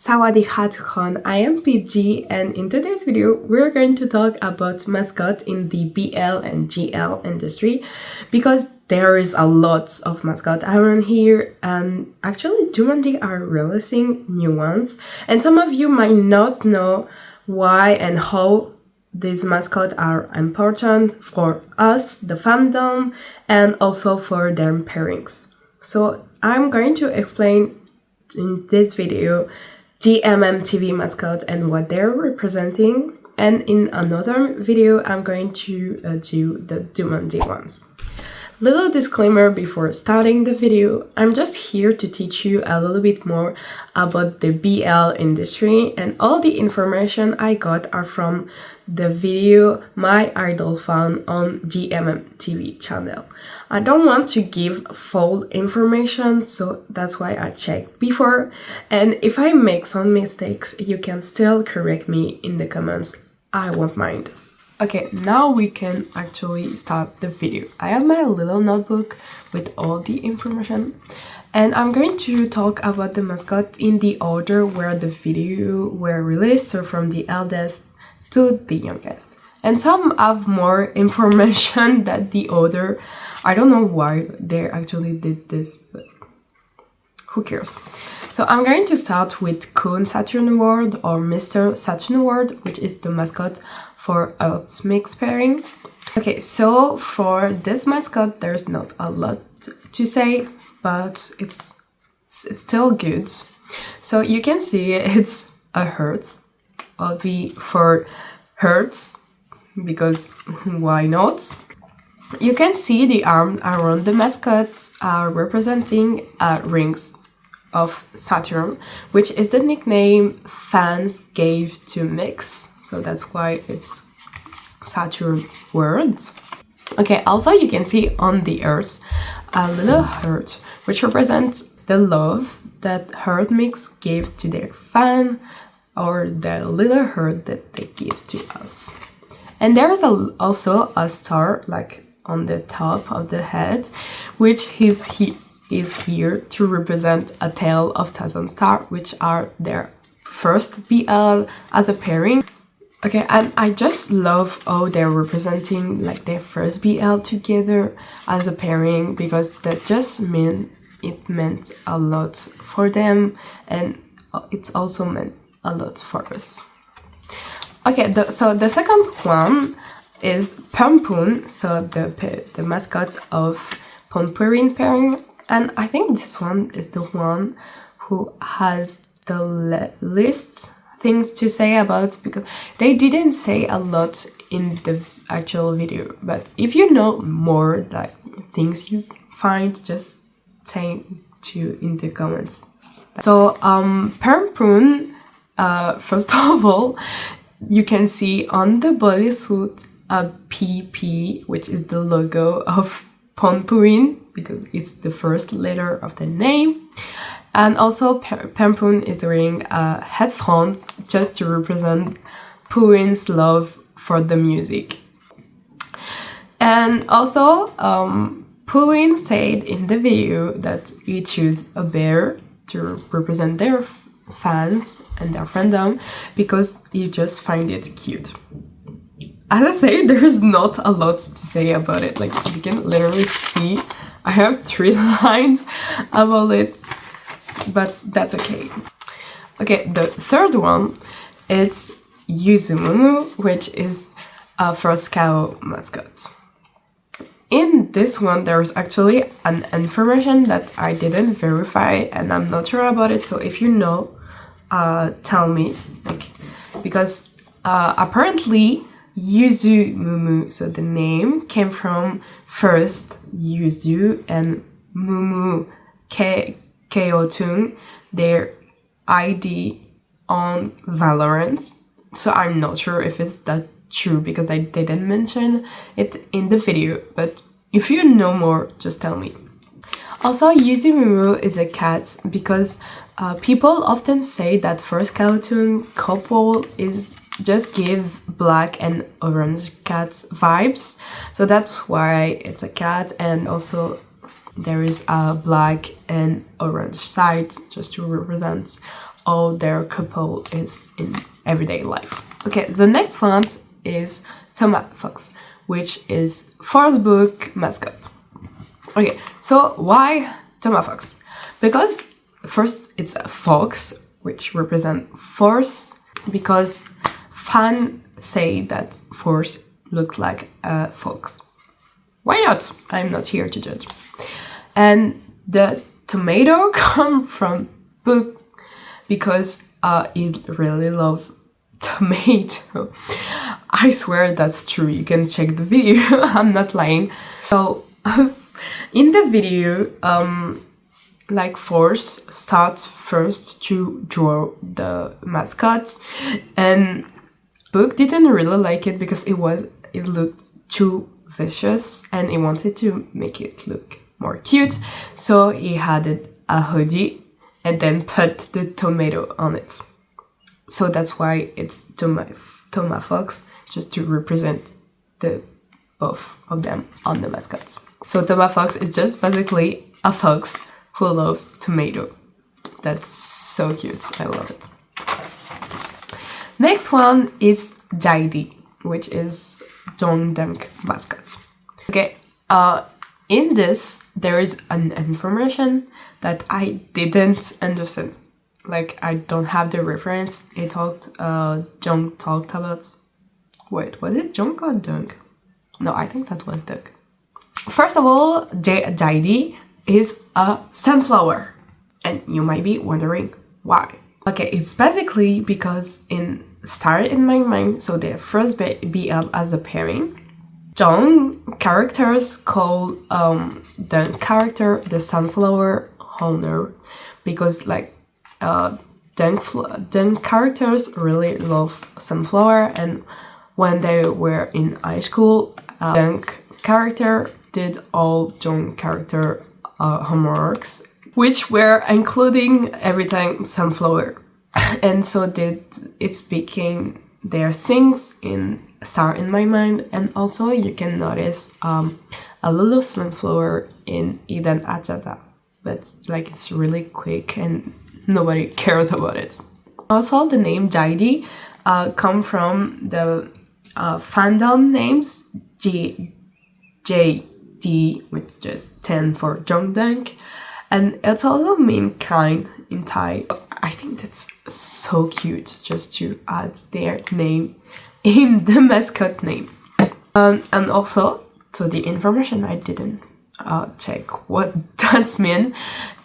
Sawadeeทุกคน I am PG, and in today's video we're going to talk about Mascot in the BL and GL industry because there is a lot of Mascot around here, and actually Gmmtv are releasing new ones, and some of you might not know why and how these mascots are important for us, the fandom, and also for their pairings. So I'm going to explain in this video Gmmtv mascot and what they're representing, and in another video I'm going to do the Gmmtv ones. Little disclaimer before starting the video, I'm just here to teach you a little bit more about the BL industry, and all the information I got are from the video My Idol found on Gmmtv channel. I don't want to give full information, so that's why I checked before, and if I make some mistakes, you can still correct me in the comments. I won't mind. Okay, now we can actually start the video. I have my little notebook with all the information, and I'm going to talk about the mascot in the order where the video were released, so from the eldest to the youngest. And some have more information than the other. I don't know why they actually did this, but who cares? So I'm going to start with Kun Saturn Award or Mr. Saturn Award, which is the mascot for Earth's mix pairing. Okay, so for this mascot, there's not a lot to say, but it's still good. So you can see it's a Hertz, for Hertz, because why not? You can see the arm around the mascot are representing rings of Saturn, which is the nickname fans gave to Mix. So that's why it's Saturn words. Okay, also you can see on the earth a little heart, which represents the love that Heart Mix gave to their fan, or the little heart that they give to us. And there's also a star like on the top of the head, which is here to represent a tail of thousand stars, which are their first BL as a pairing. Okay, and I just love how they're representing like their first BL together as a pairing, because that just meant a lot for them, and it's also meant a lot for us. Okay, so the second one is Pumpoon, so the mascot of Pompurin pairing, and I think this one is the one who has the least things to say about, because they didn't say a lot in the actual video, but if you know more like things you find, just say in the comments. So Pumpoon, first of all, you can see on the bodysuit a PP, which is the logo of Pompurin, because it's the first letter of the name. And also Pumpoon is wearing headphones just to represent Purin's love for the music. And also Purin said in the video that he chose a bear to represent their fans and their fandom, because you just find it cute. As I say, there's not a lot to say about it. Like, you can literally see I have 3 lines about it, but that's okay. Okay, the third one is Yuzumumu, which is for Scow mascot. In this one, there's actually an information that I didn't verify, and I'm not sure about it. So if you know, tell me, like, because apparently Yuzumumu, so the name came from first Yuzu and Mumu Keotung, their ID on Valorant. So I'm not sure if it's that true, because I didn't mention it in the video, but if you know more, just tell me. Also, Yuzumumu is a cat, because people often say that first cartoon couple is just give black and orange cat vibes, so that's why it's a cat, and also there is a black and orange side just to represent how their couple is in everyday life. Okay, the next one is Thomas Fox, which is fourth book Mascot. Okay, so why Thomas Fox? Because first it's a fox, which represent force, because fans say that force looked like a fox. Why not? I'm not here to judge. And the tomato come from book because he really love tomato. I swear that's true. You can check the video. I'm not lying. So in the video, like Force starts first to draw the mascot, and Book didn't really like it because it looked too vicious, and he wanted to make it look more cute, so he added a hoodie and then put the tomato on it. So that's why it's Thomas Fox, just to represent the both of them on the mascots. So Thomas Fox is just basically a fox who loves tomato. That's so cute. I love it. Next one is JD, which is John Dunk mascot. Okay, in this there is an information that I didn't understand. Like, I don't have the reference. John talked about. Wait, was it John or Dunk? No, I think that was Dunk. First of all, JD is a sunflower, and you might be wondering why. Okay, it's basically because in Star in My Mind, so the first BL as a pairing, John characters call the character the sunflower owner, because like Dunk characters really love sunflower, and when they were in high school, Dunk character did all John character homeworks, which were including every time sunflower. And so it's became their things in Star in My Mind, and also you can notice a little sunflower in Eden Ajada, but like it's really quick and nobody cares about it. Also, the name JD come from the fandom names JD, which just stands for John Dunk, and it's also mean kind in Thai. I think that's so cute, just to add their name in the mascot name. And also, so the information I didn't check what that means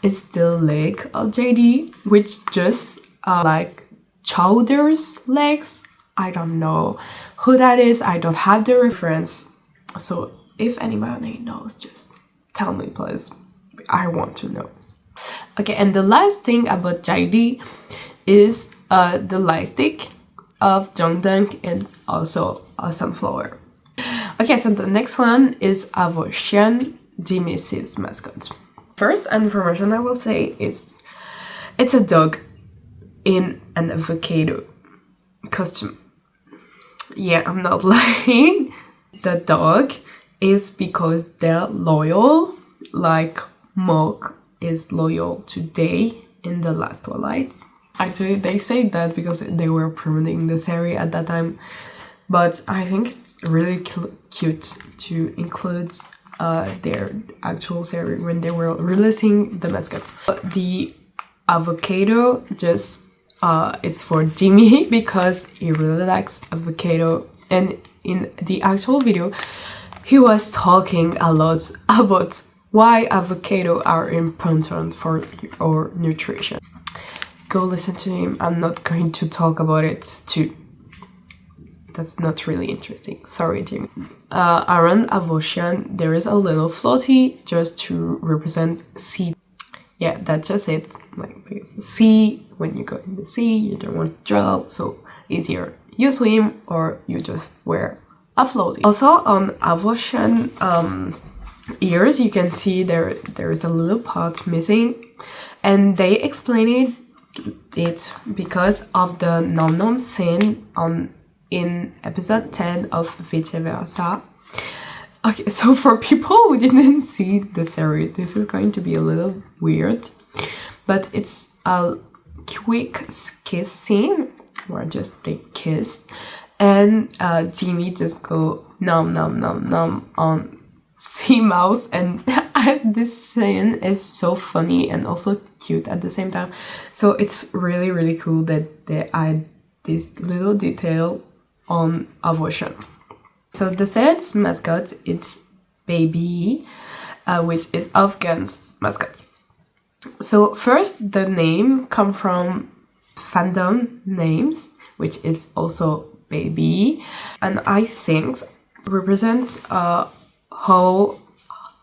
is the leg of JD, which just like Chowder's legs. I don't know who that is. I don't have the reference. So if anybody knows, just tell me, please. I want to know. Okay, and the last thing about JD is the light stick of John Dunk, and also a sunflower. Okay, so the next one is Avotion, Gmmtv mascot. First information I will say is it's a dog in an avocado costume. Yeah, I'm not lying. The dog is because they're loyal, like Mock is loyal to Day in the last Twilight. Actually, they say that because they were promoting the series at that time, but I think it's really cute to include their actual series when they were releasing the mascots. The avocado just it's for Jimmy because he really likes avocado, and in the actual video he was talking a lot about why avocado are important for our nutrition. Go listen to him. I'm not going to talk about it too. That's not really interesting. Sorry, Jimmy. Around Avotion, there is a little floaty just to represent sea. Yeah, that's just it. Like, because sea, when you go in the sea, you don't want to drown, so easier you swim or you just wear a floaty. Also, on Avotion ears, you can see there is a little part missing, and they explained it because of the nom scene in episode 10 of Vice Versa. Okay, so for people who didn't see the series, this is going to be a little weird, but it's quick kiss scene where just they kissed, and Jimmy just go nom nom nom nom on sea mouse, and this scene is so funny and also cute at the same time. So it's really, really cool that they add this little detail on Avotion. So the second mascot, it's Baby, which is Afghan's mascot. So first, the name come from fandom names, which is also Baby, and I think represent how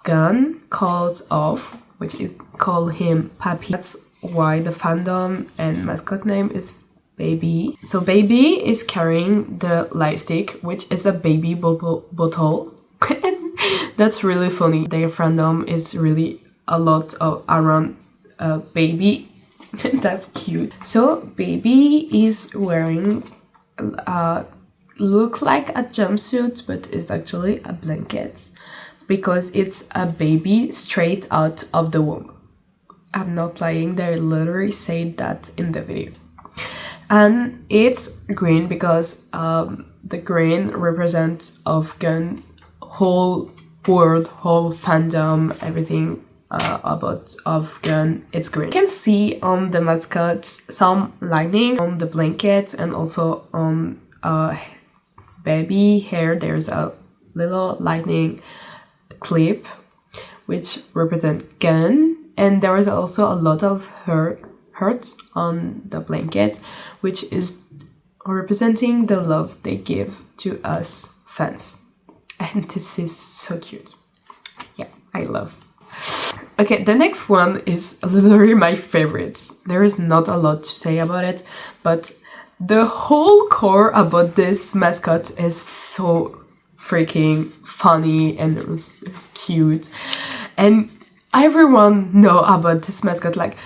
Gun calls off, which is call him Papi. That's why the fandom and mascot name is Baby. So Baby is carrying the light stick, which is a baby bottle. And that's really funny. Their fandom is really a lot of around Baby. That's cute. So Baby is wearing look like a jumpsuit, but it's actually a blanket because it's a baby straight out of the womb. I'm not lying, they literally say that in the video. And it's green because the green represents Afghan whole world, whole fandom, everything about Afghan, it's green. You can see on the mascot some lightning on the blanket, and also on baby hair there's a little lightning clip which represent Gun, and there is also a lot of hurt on the blanket, which is representing the love they give to us fans. And this is so cute. Yeah, I love. Okay, the next one is literally my favorite. There is not a lot to say about it, but the whole core about this mascot is so freaking funny and it was cute. And everyone know about this mascot. Like,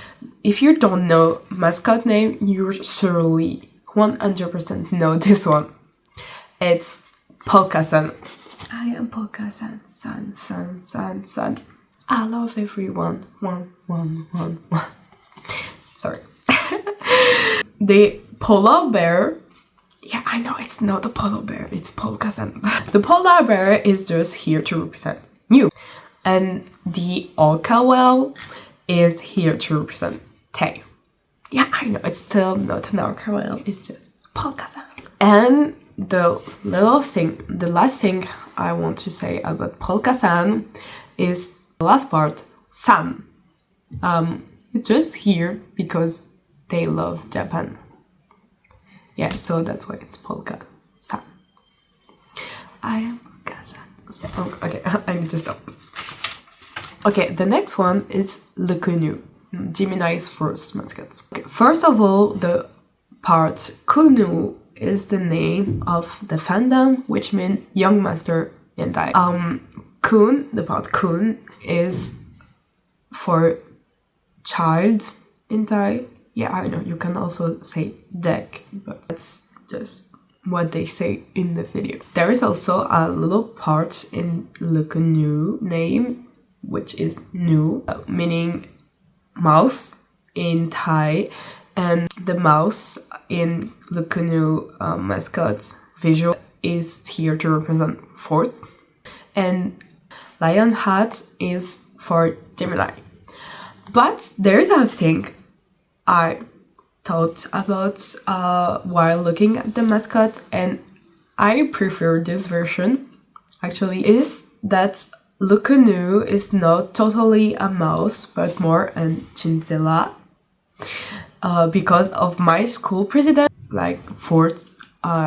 if you don't know mascot name, you surely 100% know this one. It's Polka-san. I am Polka-san, san. I love everyone. One. Sorry. The polar bear. Yeah, I know it's not a polar bear. It's Polka-san. The polar bear is just here to represent you, and the orca whale is here to represent Tay. Yeah, I know it's still not an orca whale. It's just Polka-san. And the last thing I want to say about Polka-san is the last part, san. It's just here because they love Japan. Yeah, so that's why it's Polka-san. I am Polka-san. So, okay, I need to stop. Okay, the next one is Le Kunu, Gemini's first mascot. Okay, first of all, the part Kunu is the name of the fandom, which means young master in Thai. Kun, the part Kun, is for child in Thai. Yeah, I know, you can also say dek, but that's just what they say in the video. There is also a little part in Le Kunu name, which is Nu, meaning mouse in Thai, and the mouse in Le Kunu mascot visual is here to represent fourth, and lion hat is for Gemini. But there's a thing I thought about while looking at the mascot, and I prefer this version actually, is that Le Kunu is not totally a mouse but more a chinchilla, because of my school president, like fourth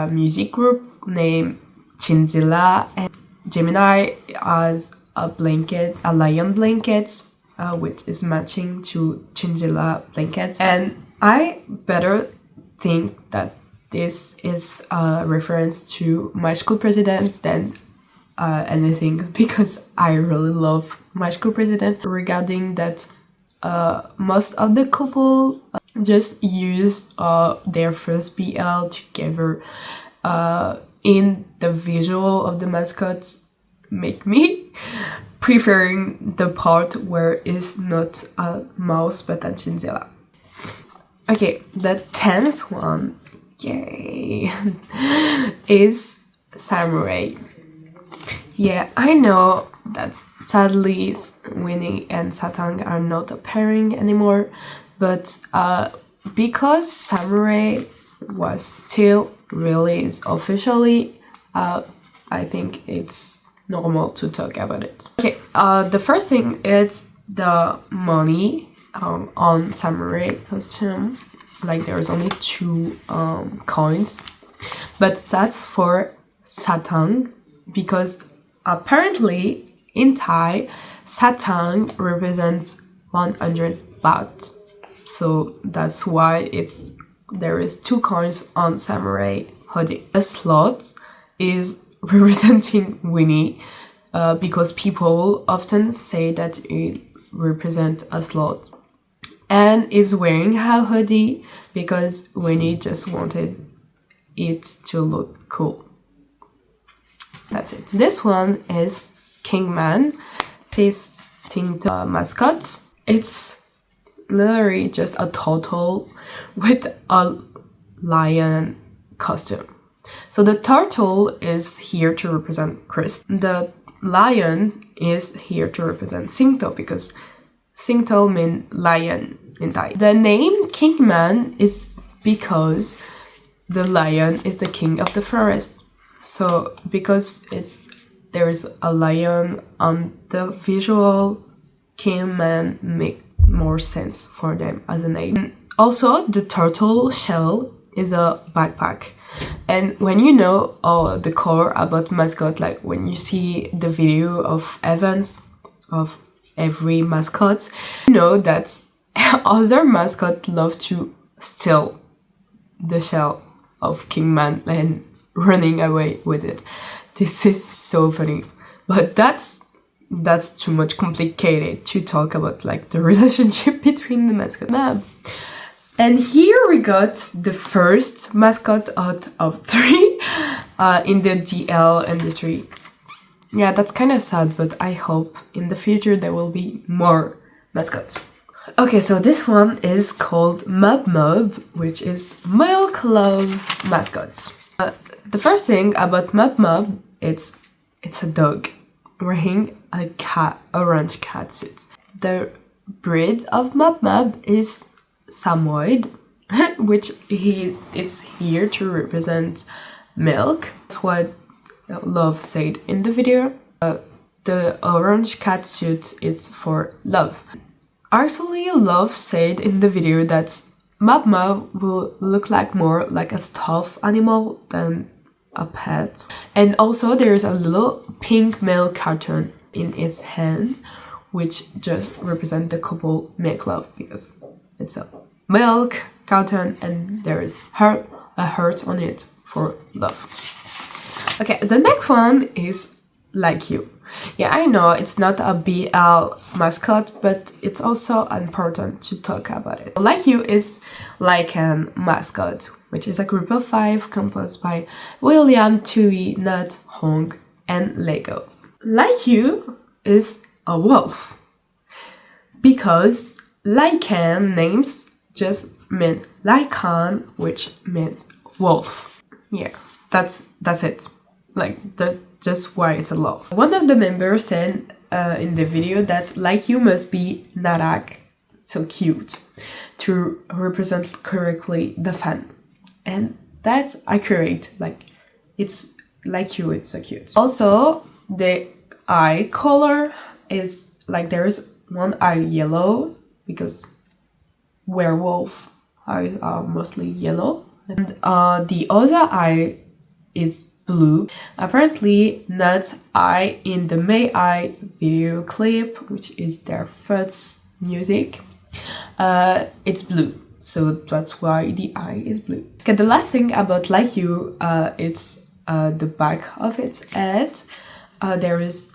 music group named Chinchilla, and Gemini has a blanket, a lion blanket, which is matching to Chinchilla blanket. And I better think that this is a reference to my school president than anything, because I really love my school president. Regarding that, most of the couple just use their first BL together in the visual of the mascot, make me preferring the part where it's not a mouse but a chinchilla. Okay, the 10th one, yay, is Samurai. Yeah, I know that sadly Winnie and Satang are not a pairing anymore, but because Samurai was still released officially, I think it's normal to talk about it. Okay, the first thing is the money on Samurai costume. Like there's only 2 coins, but that's for Satang because apparently in Thai, Satang represents 100 baht. So that's why there is 2 coins on Samurai hoodie. A slot is representing Winnie because people often say that it represents a slot. And is wearing her hoodie because Winnie just wanted it to look cool. That's it. This one is Kingman tasting the mascot. It's literally just a turtle with a lion costume. So the turtle is here to represent Chris. The lion is here to represent Singto because Singto means lion in Thai. The name Kingman is because the lion is the king of the forest. So because there is a lion on the visual, Kingman make more sense for them as a name. Also, the turtle shell is a backpack. And when you know the core about Mascot, like when you see the video of events of every mascot, you know that other mascots love to steal the shell of Kingman and running away with it. This is so funny, but that's too much complicated to talk about, like the relationship between the mascot. And here we got the first mascot out of 3 in the DL industry. Yeah, that's kind of sad, but I hope in the future there will be more mascots. Okay, so this one is called Mub Mub, which is Milk Love mascots. The first thing about Mub Mub, it's a dog wearing a orange cat suit. The breed of Mub Mub is Samoyed, which it's here to represent milk. That's what Love said in the video. The orange cat suit is for love. Actually, Love said in the video that Mub Mub will look more like a stuffed animal than a pet. And also there's a little pink milk carton in its hand, which just represents the couple make love because it's a milk carton and there is a heart on it for love. Okay, the next one is Like You. Yeah, I know it's not a BL mascot, but it's also important to talk about it. Like You is like an mascot, which is a group of 5 composed by William, Tui, Nut, Hong, and Lego. Like You is a wolf because Lycan names just mean Lycan, which means wolf. Yeah, that's it. Like just why it's a love. One of the members said in the video that Like You must be narak, so cute, to represent correctly the fan. And that's accurate. Like it's Like You, it's so cute. Also, the eye color is like there is one eye yellow because werewolf eyes are mostly yellow, and the other eye is blue. Apparently, Nut's eye in the May Eye video clip, which is their first music, it's blue. So that's why the eye is blue. Okay, the last thing about Like You, it's the back of its head. There is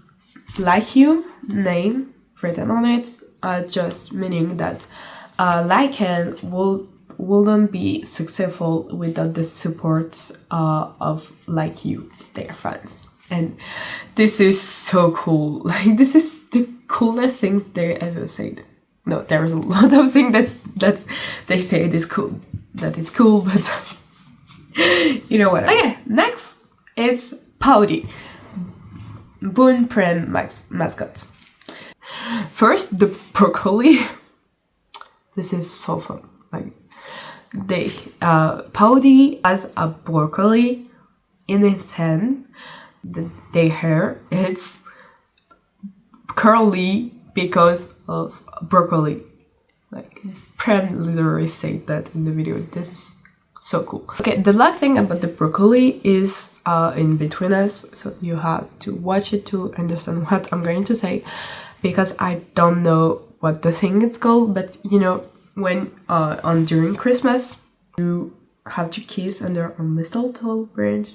Like You name written on it, just meaning that Lycan wouldn't be successful without the support of Like You, their fans. And this is so cool. Like, this is the coolest things they ever said. No, there's a lot of things that they say it is cool, that it's cool, but you know what. Okay, next it's Poudy, Boon Prem mascot. First, the broccoli. This is so fun. Like Poudy has a broccoli in its hand. Their hair it's curly because of broccoli. Like Prem literally said that in the video. This is so cool. Okay, the last thing about the broccoli is in between us, so you have to watch it to understand what I'm going to say, because I don't know what the thing is called, but you know, when during Christmas you have to kiss under a mistletoe branch.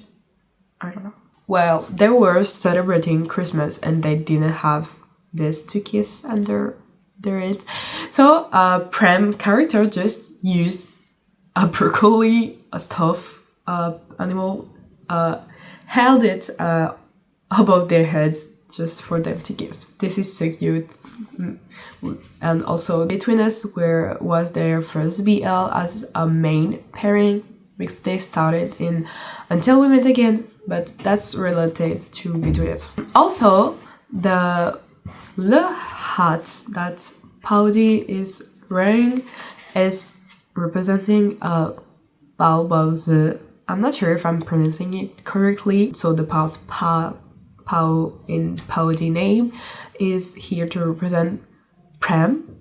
I don't know. Well, they were celebrating Christmas and they didn't have this to kiss under it, so Prem character just used a broccoli, a stuffed animal, held it above their heads just for them to kiss. This is so cute. And also Between Us was their first BL as a main pairing, because they started in Until We Meet Again, but that's related to Between Us. Also, the hat that Poudy is wearing is representing a Bao Bao Zi. I'm not sure if I'm pronouncing it correctly. So the part Pao in Poudy name is here to represent Prem.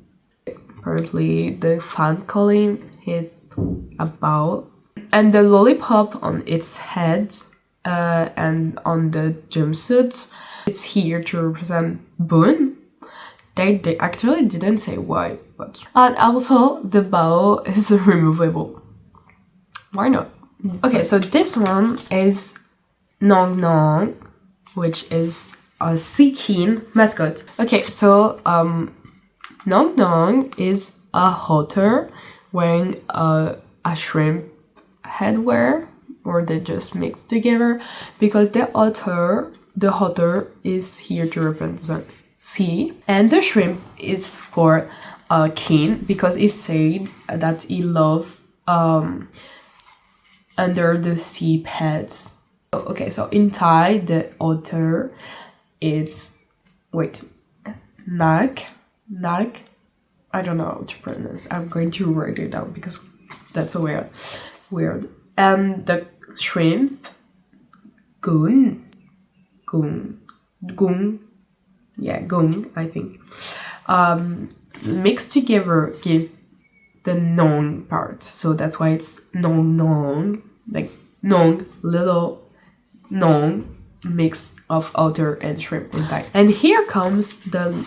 Apparently the fans calling it a Bao. And the lollipop on its head and on the jumpsuit, it's here to represent Boon. They actually didn't say why, but... And also, the bow is removable. Why not? Okay, so this one is Nong Nong, which is a sea king mascot. Okay, so Nong Nong is a otter wearing a shrimp headwear, or they just mixed together, because the otter is here to represent sea, and the shrimp is for king, because he said that he loved under the sea pets. Okay, so in Thai the otter is Nak. I don't know how to pronounce. I'm going to write it down because that's so weird. And the shrimp Gung, I think. Mixed together give the Nong part, so that's why it's Nong, like Nong, little Nong, mix of otter and shrimp in Thai. And here comes the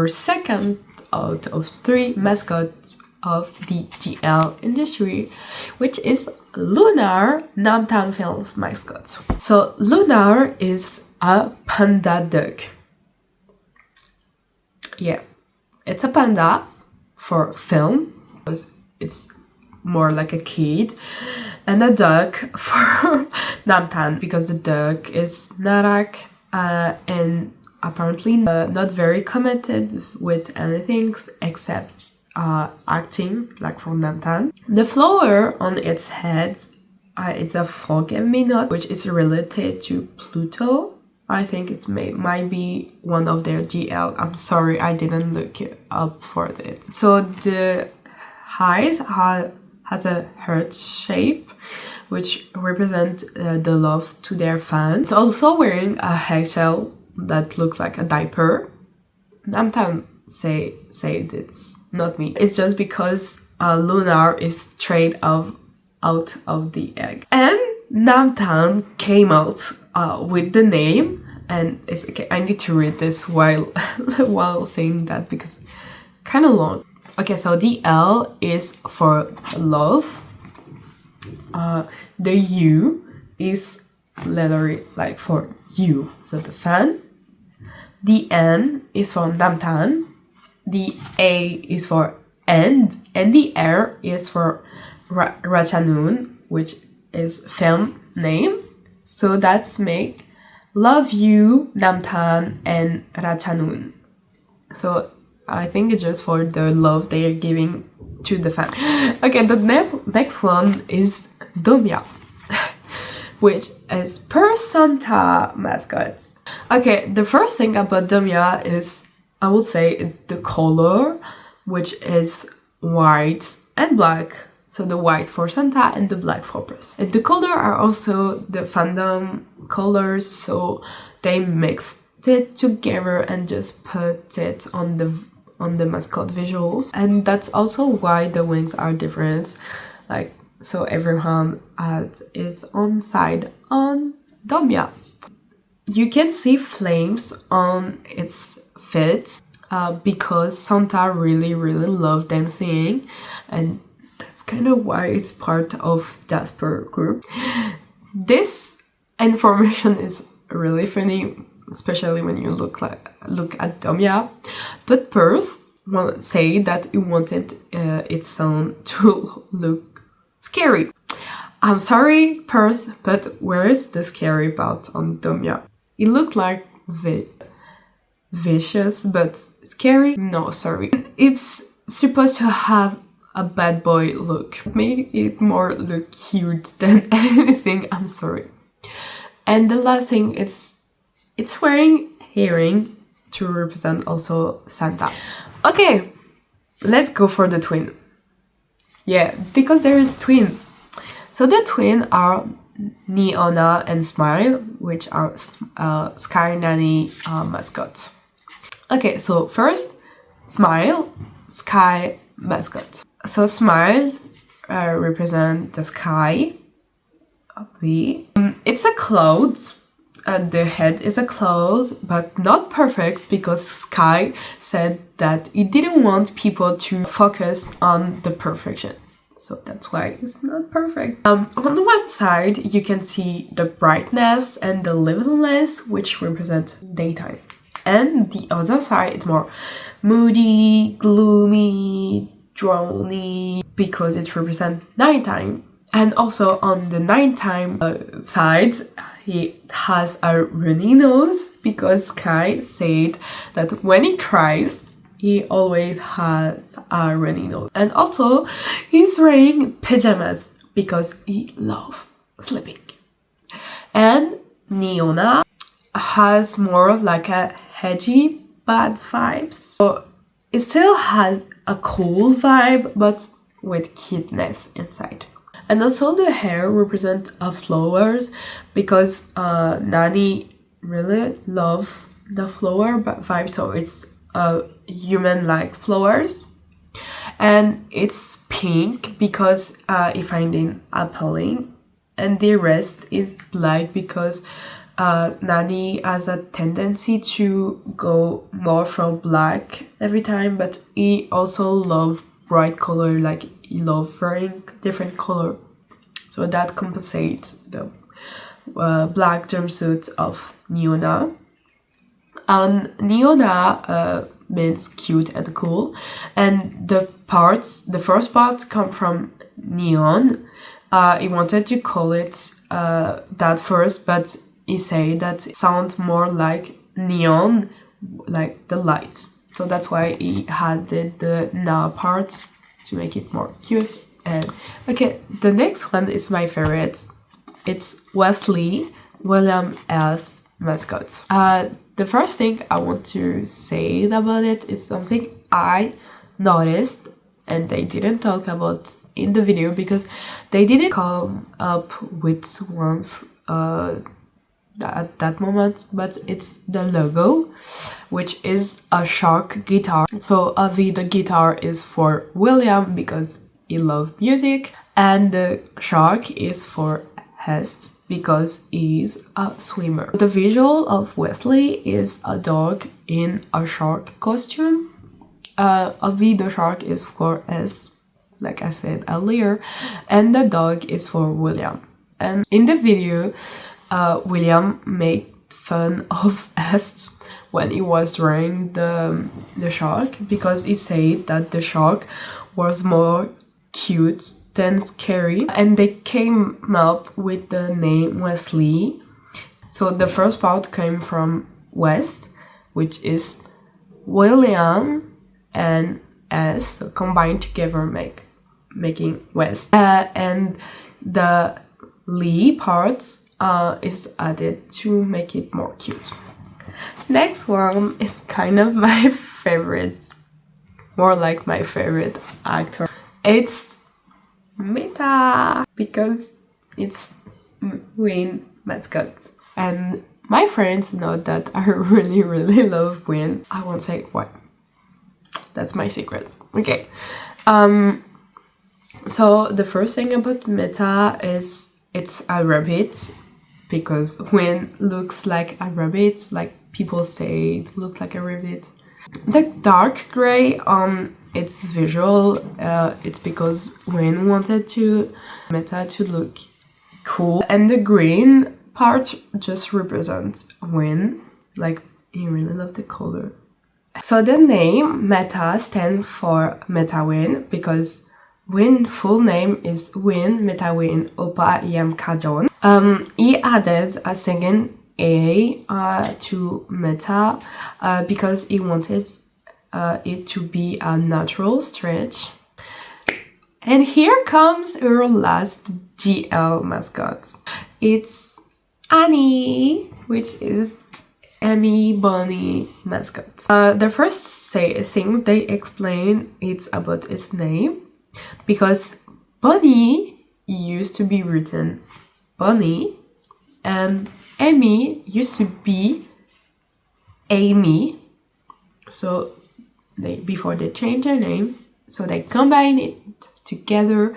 second out of 3 mascots of the GL industry, which is Lunar, Namtan Films mascot. So Lunar is a panda duck. Yeah, it's a panda for film, because it's more like a kid, and a duck for Namtan, because the duck is Narak and apparently not very committed with anything except acting, like for Namtan. The flower on its head, it's a forget-me-not, which is related to Pluto. I think it might be one of their GL. I'm sorry, I didn't look it up for it. So the eyes has a heart shape, which represents the love to their fans. It's also wearing a eggshell that looks like a diaper. Namtan say it's not me. It's just because Lunar is straight out of the egg. And Namtan came out with the name, and it's okay. I need to read this while saying that because kind of long. Okay, so the L is for love. The U is literally like for you, so the fan. The N is for Namtan. The A is for and the R is for Rachanun, which is film name. So that's make love you, Namtan, and Rachanun. So I think it's just for the love they are giving to the fan. Okay, the next one is Domia, which is per Santa mascots. Okay, the first thing about Domia is, I would say, the color, which is white and black. So the white for Santa and the black for Purse. And the color are also the fandom colors, so they mixed it together and just put it on the mascot visuals. And that's also why the wings are different. Like, so everyone has its own side on Domia. You can see flames on its feet because Santa really loved dancing, and that's kind of why it's part of Jasper group. This information is really funny, especially when you look at Domia. But Perth say that it wanted its son to look scary. I'm sorry, Perth, but where is the scary part on Domia? It looked like vicious, but scary? No, sorry. It's supposed to have a bad boy look. Make it more look cute than anything, I'm sorry. And the last thing, it's wearing earring to represent also Santa. Okay, let's go for the twin. Yeah, because there is twin. So the twin are Neona and Smile, which are Sky Nanny mascots. Okay, so first, Smile, Sky mascot. So Smile represent the sky. It's a cloud. The head is a cloud, but not perfect, because Sky said that he didn't want people to focus on the perfection. So that's why it's not perfect. On the one side, you can see the brightness and the liveliness, which represent daytime. And the other side, it's more moody, gloomy, drony, because it represents nighttime. And also on the nighttime side, he has a runny nose, because Sky said that when he cries, he always has a runny nose. And also, he's wearing pajamas because he loves sleeping. And Neona has more like a edgy, bad vibes. So it still has a cool vibe, but with cuteness inside. And also the hair represents flowers, because Nani really loves the flower vibe, so it's human-like flowers. And it's pink because he finds it appealing, and the rest is black because Nani has a tendency to go more for black every time, but he also loves bright color, like he loves wearing different color, so that compensates the black jumpsuit of Neona. And Neona means cute and cool, and the first parts come from neon. He wanted to call it that first, but he said that it sounds more like neon, like the lights. So that's why he added the na part to make it more cute. And okay, the next one is my favorite. It's Wesley, William S. mascot. The first thing I want to say about it is something I noticed and they didn't talk about in the video because they didn't come up with one at that moment, but it's the logo, which is a shark guitar. So the guitar is for William because he loves music, and the shark is for Hest because he's a swimmer. The visual of Wesley is a dog in a shark costume. The shark is for Hest, like I said earlier, and the dog is for William. And in the video, William made fun of Hest when he was drawing the shark, because he said that the shark was more cute than scary, and they came up with the name Wesley. So the first part came from West, which is William, and S, so combined together making West. And the Lee parts is added to make it more cute. Next one is kind of my favorite, more like my favorite actor. It's Meta, because it's Win Mascot. And my friends know that I really love Win. I won't say why. That's my secret. Okay. So the first thing about Meta is it's a rabbit, because Win looks like a rabbit, like people say it looks like a rabbit. The dark gray on its visual, it's because Win wanted Meta to look cool, and the green part just represents Win, like he really loved the color. So the name Meta stands for Meta Win, because Win full name is Win Meta Win Opa Yam Kajon. He added a second A to Meta because he wanted it to be a natural stretch. And here comes our last GL mascot. It's Annie, which is Emmy Bunny mascot. The first thing they explain it's about its name, because Bunny used to be written Bunny and Emmy used to be Amy. So before they changed their name, so they combined it together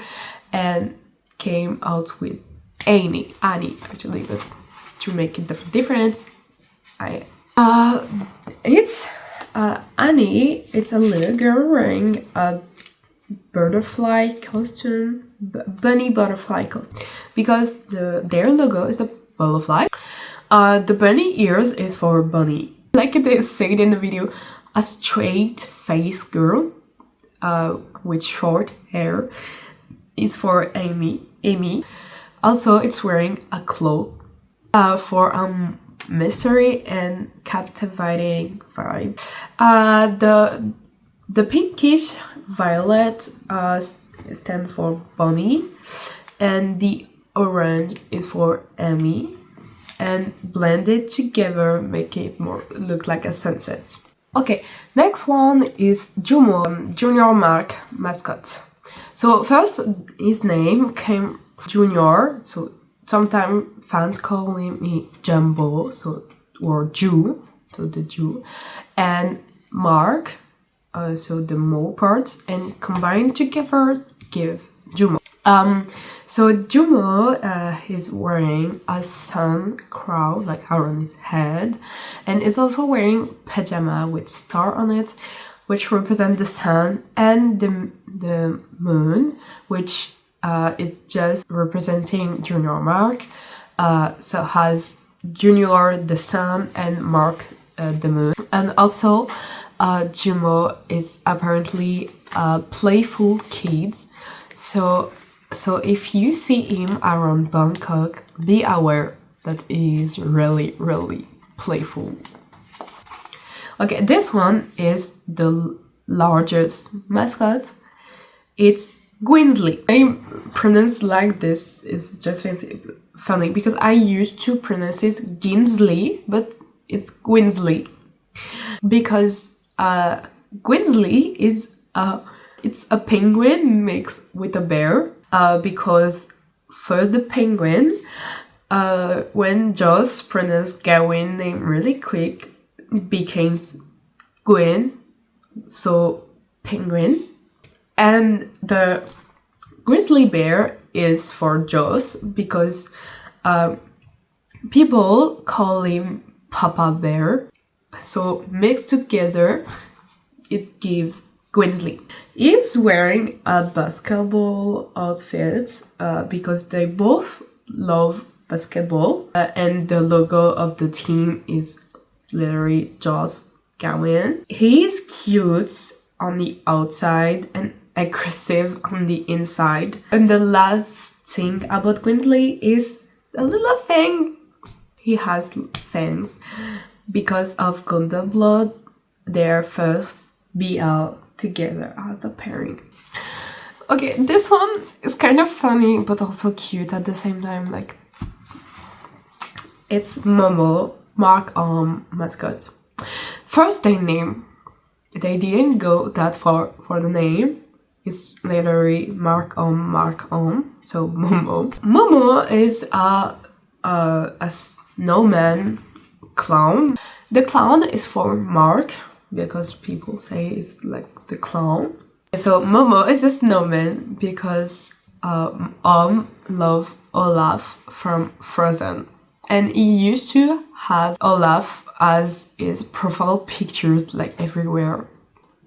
and came out with Annie actually, but to make it different, it's Annie. It's a little girl wearing a butterfly costume, bunny butterfly costume, because their logo is the butterfly. The bunny ears is for Bunny, like they said in the video, a straight face girl with short hair is for Amy. Also, it's wearing a cloak for mystery and captivating vibe. The pinkish violet stand for Bunny, and the orange is for Amy, and blended together make it more look like a sunset. Okay, next one is Jumo, Junior Mark mascot. So first his name came Junior, so sometimes fans call him Jumbo, so or Jew, so the Jew, and Mark, so the Mo parts, and combined together give Jumo. So Jumo is wearing a sun crown like around his head, and is also wearing pajama with star on it, which represent the sun, and the moon, which is just representing Junior Mark. So has Junior the sun and Mark the moon. And also Jumo is apparently a playful kid. So if you see him around Bangkok, be aware that he is really playful. Okay, this one is the largest mascot. It's Gwinsley. I pronounce like this is just funny because I used to pronounce it Ginsley, but it's Gwinsley because Gwinsley is it's a penguin mixed with a bear. Because first the penguin, when Joss pronounced Gawain name really quick, became Gwyn, so penguin. And the grizzly bear is for Joss because people call him Papa Bear. So mixed together, it gives Gwinsley. He's wearing a basketball outfit because they both love basketball, and the logo of the team is literally Joss Gawain. He is cute on the outside and aggressive on the inside. And the last thing about Gwinsley is a little thing. He has fangs because of Gundam blood. Their first BL together, the pairing. Okay, this one is kind of funny but also cute at the same time. Like, it's Momo, Mark Mascot. First their name, they didn't go that far for the name. It's literally Mark, so Momo. Momo is a snowman clown. The clown is for Mark because people say it's like the clown. So Momo is a snowman because love Olaf from Frozen, and he used to have Olaf as his profile pictures like everywhere,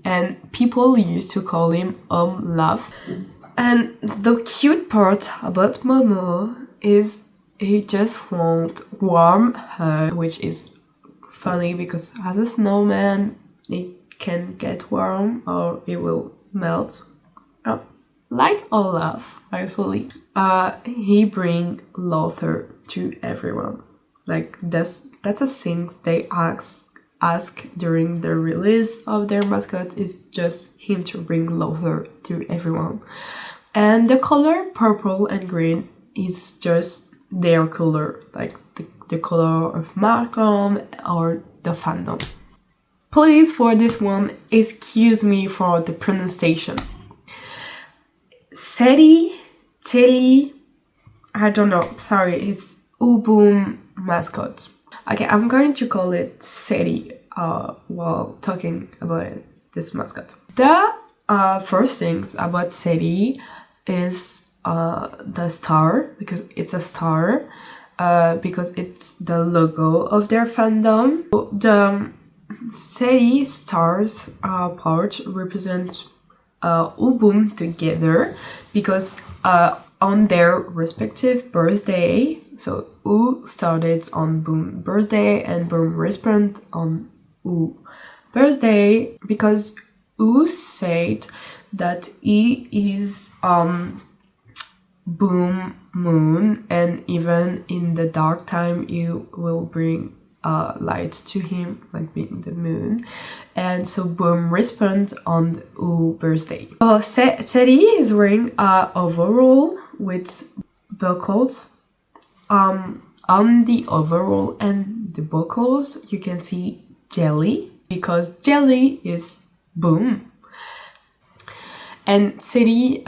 and people used to call him Olaf. And the cute part about Momo is he just wants warm hug, which is funny because as a snowman it can get warm or it will melt. Like Olaf, actually. He bring laughter to everyone. Like that's a thing they ask during the release of their mascot, is just him to bring laughter to everyone. And the color purple and green is just their color, like the color of Malcolm or the fandom. Please, for this one, excuse me for the pronunciation. Seti, Telly, I don't know, sorry, it's Uboom Mascot. Okay, I'm going to call it Seti while talking about this mascot. The first things about Seti is the star, because it's a star, because it's the logo of their fandom. The Seti stars part represent Uboom together because on their respective birthday, so U started on Boom birthday and Boom responded on U birthday, because U said that he is Boom moon, and even in the dark time you will bring light to him, like being the moon. And so Boom respond on U birthday. So Seti is wearing a overall with buckles. On the overall and the buckles you can see jelly, because jelly is Boom. And Seti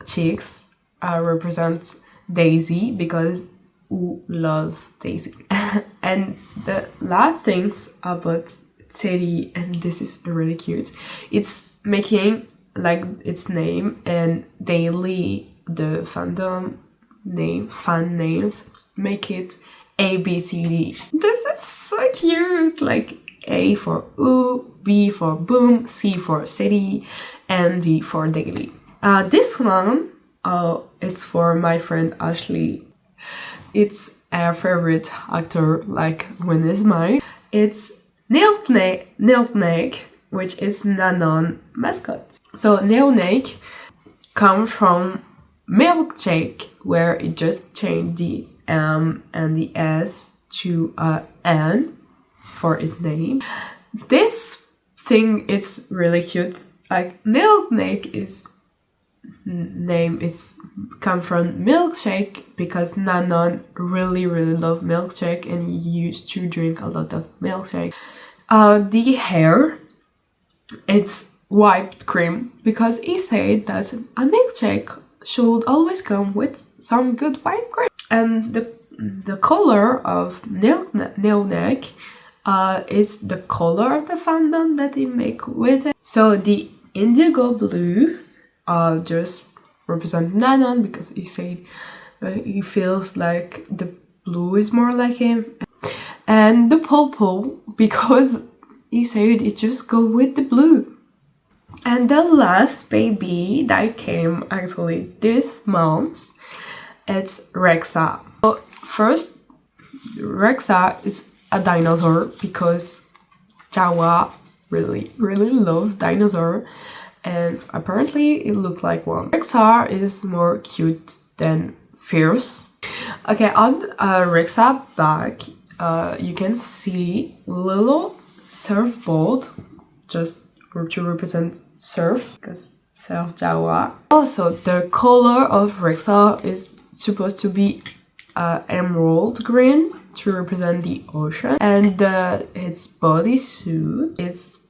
cheeks represent Daisy, because who love Daisy. And the last things about Seti, and this is really cute, it's making like its name and daily the fandom name, fan names, make it ABCD. This is so cute, like A for U, B for Boom, C for Seti, and D for daily. This one, it's for my friend Ashley. It's our favorite actor, like when it's mine. It's Neilnake, which is Nanon Mascot. So Neilnake comes from milkshake, where it just changed the M and the S to N for its name. This thing is really cute. Like Neilnake is name is come from milkshake because Nanon really love milkshake and he used to drink a lot of milkshake. The hair, it's whipped cream, because he said that a milkshake should always come with some good whipped cream. And the color of Neilnake is the color of the fandom that he make with it. So the indigo blue just represent Nanon, because he said he feels like the blue is more like him. And the purple, because he said it just go with the blue. And the last baby that came actually this month, it's Rexa. So first, Rexa is a dinosaur because Jawa really love dinosaur, and apparently it looked like one. Rexa is more cute than fierce. Okay, on Rexa back, you can see little surfboard just to represent surf, because surf Jawa. Also, the color of Rexa is supposed to be emerald green to represent the ocean, and its bodysuit is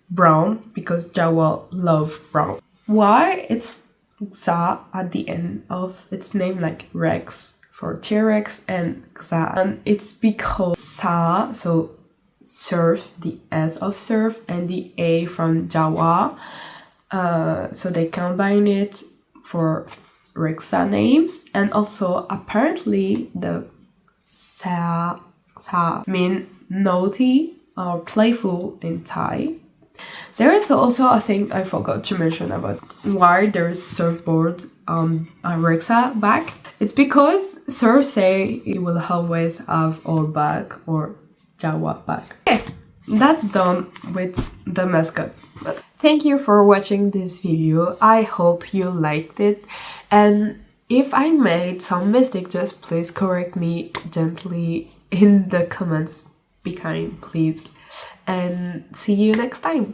brown because Jawa love brown. Why it's Xa at the end of its name, like Rex for T-Rex and Xa, and it's because Sa, so surf, the S of surf, and the A from Jawa, so they combine it for Rexa names. And also apparently the Sa mean naughty or playful in Thai. There is also a thing I forgot to mention about why there is surfboard on a Rexa back. It's because surf say it will always have our back or Jawa back. Okay, that's done with the mascot. But thank you for watching this video. I hope you liked it, and if I made some mistake, just please correct me gently in the comments. Be kind, please, and see you next time.